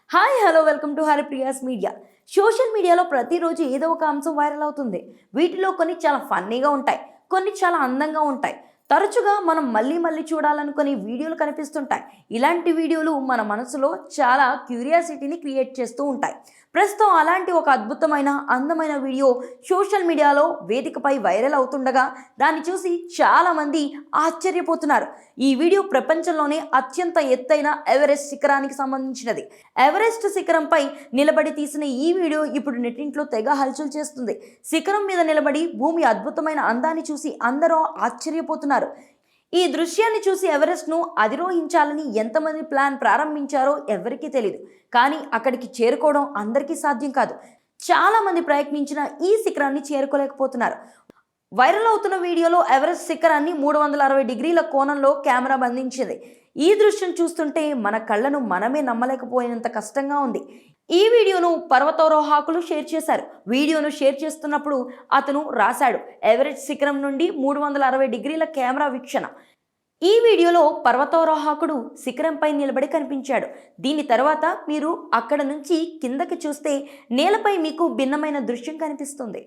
Hi hello welcome to Haripriya's media. Social మీడియాలో ప్రతిరోజు ఏదో ఒక అంశం వైరల్ అవుతుంది. వీటిలో కొన్ని చాలా ఫన్నీగా ఉంటాయి, కొన్ని చాలా అందంగా ఉంటాయి. తరచుగా మనం మళ్ళీ మళ్ళీ చూడాలనుకునే వీడియోలు కనిపిస్తుంటాయి. ఇలాంటి వీడియోలు మన మనసులో చాలా క్యూరియాసిటీని క్రియేట్ చేస్తూ ఉంటాయి. ప్రస్తుతం అలాంటి ఒక అద్భుతమైన అందమైన వీడియో సోషల్ మీడియాలో వేదికపై వైరల్ అవుతుండగా దాన్ని చూసి చాలామంది ఆశ్చర్యపోతున్నారు. ఈ వీడియో ప్రపంచంలోనే అత్యంత ఎత్తైన ఎవరెస్ట్ శిఖరానికి సంబంధించినది. ఎవరెస్ట్ శిఖరంపై నిలబడి తీసిన ఈ వీడియో ఇప్పుడు నెట్టింట్లో తెగ హల్చల్ చేస్తుంది. శిఖరం మీద నిలబడి భూమి అద్భుతమైన అందాన్ని చూసి అందరూ ఆశ్చర్యపోతున్నారు. ఈ దృశ్యాన్ని చూసి ఎవరెస్ట్ను అధిరోహించాలని ఎంతమంది ప్లాన్ ప్రారంభించారో ఎవరికీ తెలియదు. కానీ అక్కడికి చేరుకోవడం అందరికీ సాధ్యం కాదు. చాలామంది ప్రయత్నించిన ఈ శిఖరాన్ని చేరుకోలేకపోతున్నారు. వైరల్ అవుతున్న వీడియోలో ఎవరెస్ట్ శిఖరాన్ని 360 డిగ్రీల కోణంలో కెమెరా బంధించింది. ఈ దృశ్యం చూస్తుంటే మన కళ్ళను మనమే నమ్మలేకపోయినంత కష్టంగా ఉంది. ఈ వీడియోను పర్వతారోహకులు షేర్ చేశారు. వీడియోను షేర్ చేస్తున్నప్పుడు అతను రాశాడు, ఎవరెస్ట్ శిఖరం నుండి 360 డిగ్రీల కెమెరా వీక్షణ. ఈ వీడియోలో పర్వతారోహకుడు శిఖరంపై నిలబడి కనిపించాడు. దీని తర్వాత మీరు అక్కడ నుంచి కిందకి చూస్తే నేలపై మీకు భిన్నమైన దృశ్యం కనిపిస్తుంది.